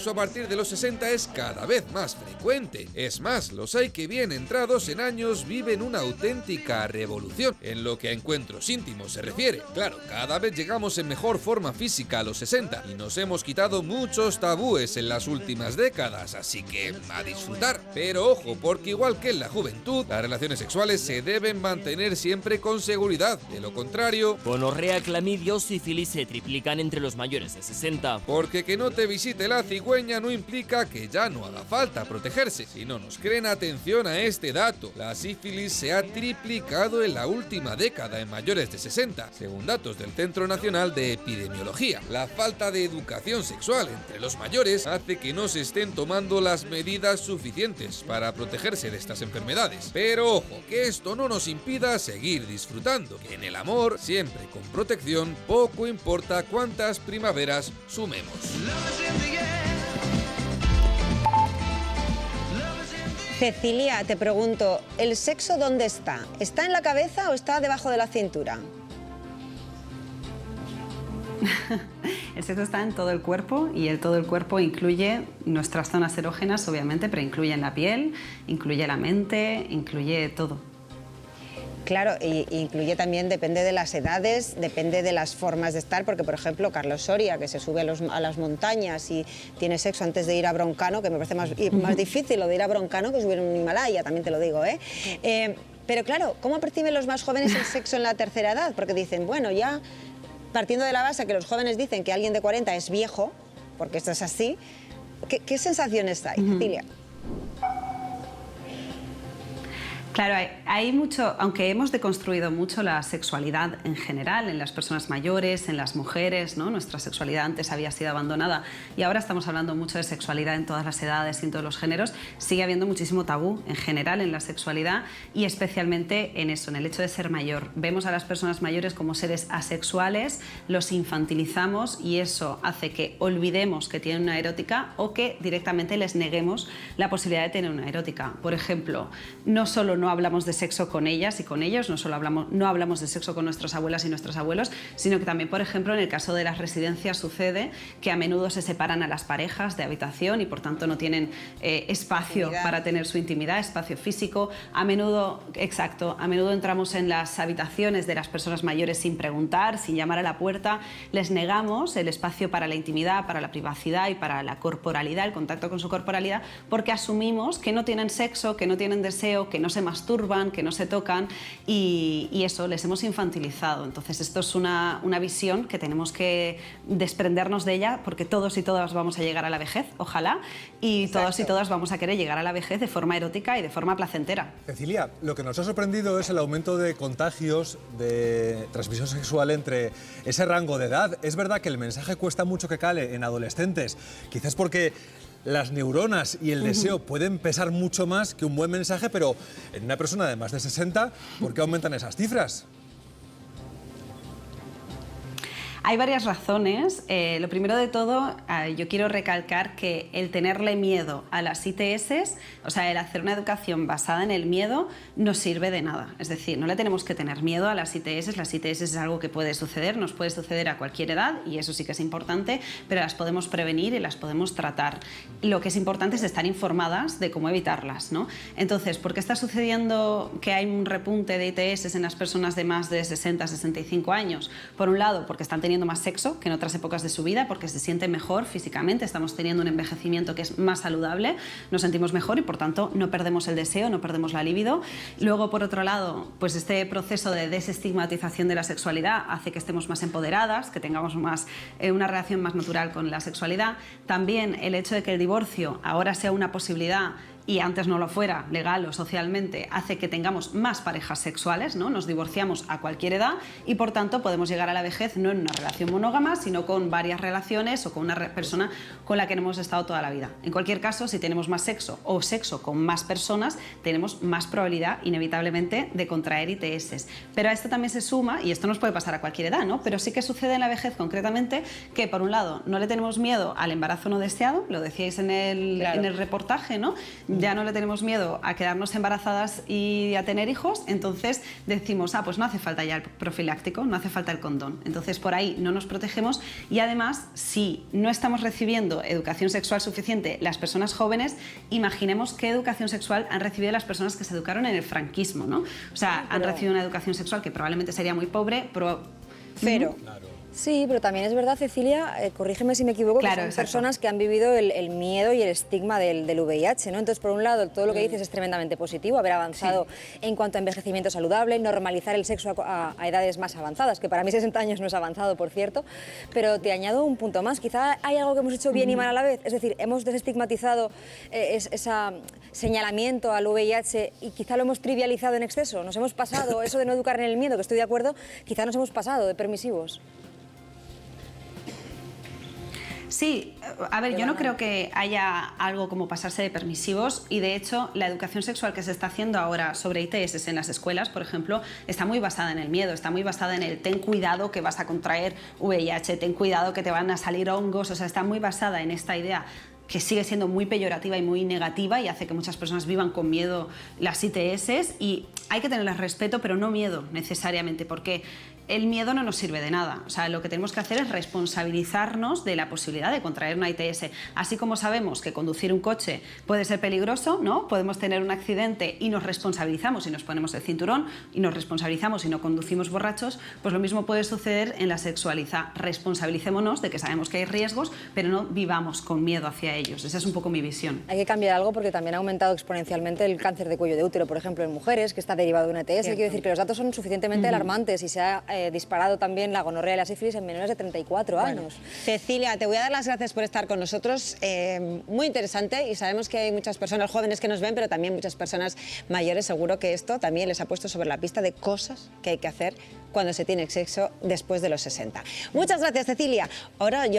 sexo a partir de los 60 es cada vez más frecuente. Es más, los hay que bien entrados en años viven una auténtica revolución en lo que a encuentros íntimos se refiere. Claro, cada vez llegamos en mejor forma física a los 60 y nos hemos quitado muchos tabúes en las últimas décadas, así que a disfrutar. Pero ojo, porque igual que en la juventud, las relaciones sexuales se deben mantener siempre con seguridad. De lo contrario, gonorrea, clamidia o sífilis se triplican entre los mayores de 60. Porque que no te visite la cigüeña no implica que ya no haga falta protegerse. Si no nos creen, atención a este dato. La sífilis se ha triplicado en la última década en mayores de 60, según datos del Centro Nacional de Epidemiología. La falta de educación sexual entre los mayores hace que no se estén tomando las medidas suficientes para protegerse de estas enfermedades. Pero ojo, que esto no nos impida seguir disfrutando, que en el amor, siempre con protección, poco importa cuántas primaveras sumemos. Cecilia, te pregunto, ¿el sexo dónde está? ¿Está en la cabeza o está debajo de la cintura? El sexo está en todo el cuerpo y todo el cuerpo incluye nuestras zonas erógenas, obviamente, pero incluye en la piel, incluye la mente, incluye todo. Claro, y incluye también, depende de las edades, depende de las formas de estar, porque por ejemplo Carlos Soria, que se sube a las montañas y tiene sexo antes de ir a Broncano, que me parece más difícil lo de ir a Broncano que subir un Himalaya, también te lo digo, ¿eh? Pero claro, ¿cómo perciben los más jóvenes el sexo en la tercera edad? Porque dicen, bueno, ya partiendo de la base que los jóvenes dicen que alguien de 40 es viejo, porque esto es así, ¿qué sensaciones hay, Cecilia? Claro, hay mucho, aunque hemos deconstruido mucho la sexualidad en general, en las personas mayores, en las mujeres, ¿no? Nuestra sexualidad antes había sido abandonada y ahora estamos hablando mucho de sexualidad en todas las edades y en todos los géneros. Sigue habiendo muchísimo tabú en general en la sexualidad y especialmente en eso, en el hecho de ser mayor. Vemos a las personas mayores como seres asexuales, los infantilizamos y eso hace que olvidemos que tienen una erótica o que directamente les neguemos la posibilidad de tener una erótica. Por ejemplo, no solo no hablamos de sexo con ellas y con ellos, no hablamos de sexo con nuestras abuelas y nuestros abuelos, sino que también, por ejemplo, en el caso de las residencias sucede que a menudo se separan a las parejas de habitación y por tanto no tienen espacio para tener su intimidad, espacio físico. A menudo entramos en las habitaciones de las personas mayores sin preguntar, sin llamar a la puerta, les negamos el espacio para la intimidad, para la privacidad y para la corporalidad, el contacto con su corporalidad, porque asumimos que no tienen sexo, que no tienen deseo, que no se masturban, que no se tocan y eso, les hemos infantilizado. Entonces esto es una visión que tenemos que desprendernos de ella porque todos y todas vamos a llegar a la vejez, ojalá, y todos y todas vamos a querer llegar a la vejez de forma erótica y de forma placentera. Cecilia, lo que nos ha sorprendido es el aumento de contagios de transmisión sexual entre ese rango de edad. Es verdad que el mensaje cuesta mucho que cale en adolescentes, quizás porque las neuronas y el deseo pueden pesar mucho más que un buen mensaje, pero en una persona de más de 60, ¿por qué aumentan esas cifras? Hay varias razones. Lo primero de todo, yo quiero recalcar que el tenerle miedo a las ITS, o sea, el hacer una educación basada en el miedo, no sirve de nada. Es decir, no le tenemos que tener miedo a las ITS. Las ITS es algo que puede suceder, nos puede suceder a cualquier edad y eso sí que es importante, pero las podemos prevenir y las podemos tratar. Lo que es importante es estar informadas de cómo evitarlas, ¿no? Entonces, ¿por qué está sucediendo que hay un repunte de ITS en las personas de más de 60, 65 años? Por un lado, porque están teniendo más sexo que en otras épocas de su vida, porque se sienten mejor físicamente, estamos teniendo un envejecimiento que es más saludable, nos sentimos mejor y por tanto no perdemos el deseo, no perdemos la libido. Luego, por otro lado, pues este proceso de desestigmatización de la sexualidad hace que estemos más empoderadas, que tengamos una relación más natural con la sexualidad. También el hecho de que el divorcio ahora sea una posibilidad y antes no lo fuera, legal o socialmente, hace que tengamos más parejas sexuales, ¿no? Nos divorciamos a cualquier edad y por tanto podemos llegar a la vejez no en una relación monógama, sino con varias relaciones o con una persona con la que hemos estado toda la vida. En cualquier caso, si tenemos más sexo o sexo con más personas, tenemos más probabilidad inevitablemente de contraer ITS. Pero a esto también se suma, y esto nos puede pasar a cualquier edad, ¿no? Pero sí que sucede en la vejez concretamente que, por un lado, no le tenemos miedo al embarazo no deseado, lo decíais en el reportaje, ¿no? ya no le tenemos miedo a quedarnos embarazadas y a tener hijos, entonces decimos, pues no hace falta ya el profiláctico, no hace falta el condón. Entonces por ahí no nos protegemos y además, si no estamos recibiendo educación sexual suficiente las personas jóvenes, imaginemos qué educación sexual han recibido las personas que se educaron en el franquismo, ¿no? O sea, han recibido una educación sexual que probablemente sería muy pobre, pero... Cero. Sí, pero también es verdad, Cecilia, corrígeme si me equivoco, Claro, que son exacto. personas que han vivido el miedo y el estigma del VIH, ¿no? Entonces, por un lado, todo lo que dices es tremendamente positivo, haber avanzado en cuanto a envejecimiento saludable, normalizar el sexo a edades más avanzadas, que para mí 60 años no es avanzado, por cierto, pero te añado un punto más, quizá hay algo que hemos hecho bien y mal a la vez, es decir, hemos desestigmatizado ese señalamiento al VIH y quizá lo hemos trivializado en exceso, nos hemos pasado, eso de no educar en el miedo, que estoy de acuerdo, quizá nos hemos pasado de permisivos. Sí, a ver, yo no creo que haya algo como pasarse de permisivos y de hecho la educación sexual que se está haciendo ahora sobre ITS en las escuelas, por ejemplo, está muy basada en el miedo, está muy basada en el ten cuidado que vas a contraer VIH, ten cuidado que te van a salir hongos, o sea, está muy basada en esta idea que sigue siendo muy peyorativa y muy negativa y hace que muchas personas vivan con miedo las ITS y hay que tenerles respeto, pero no miedo necesariamente, porque el miedo no nos sirve de nada. O sea, lo que tenemos que hacer es responsabilizarnos de la posibilidad de contraer una ITS. Así como sabemos que conducir un coche puede ser peligroso, ¿no? Podemos tener un accidente y nos responsabilizamos y nos ponemos el cinturón y nos responsabilizamos y no conducimos borrachos, pues lo mismo puede suceder en la sexualidad. Responsabilicémonos de que sabemos que hay riesgos, pero no vivamos con miedo hacia ellos. Esa es un poco mi visión. Hay que cambiar algo porque también ha aumentado exponencialmente el cáncer de cuello de útero, por ejemplo, en mujeres, que está derivado de una ITS. Quiero decir que los datos son suficientemente alarmantes y se ha disparado también la gonorrea y la sífilis en menores de 34 años. Cecilia, te voy a dar las gracias por estar con nosotros. Muy interesante y sabemos que hay muchas personas jóvenes que nos ven, pero también muchas personas mayores. Seguro que esto también les ha puesto sobre la pista de cosas que hay que hacer cuando se tiene sexo después de los 60. Muchas gracias, Cecilia. Ahora yo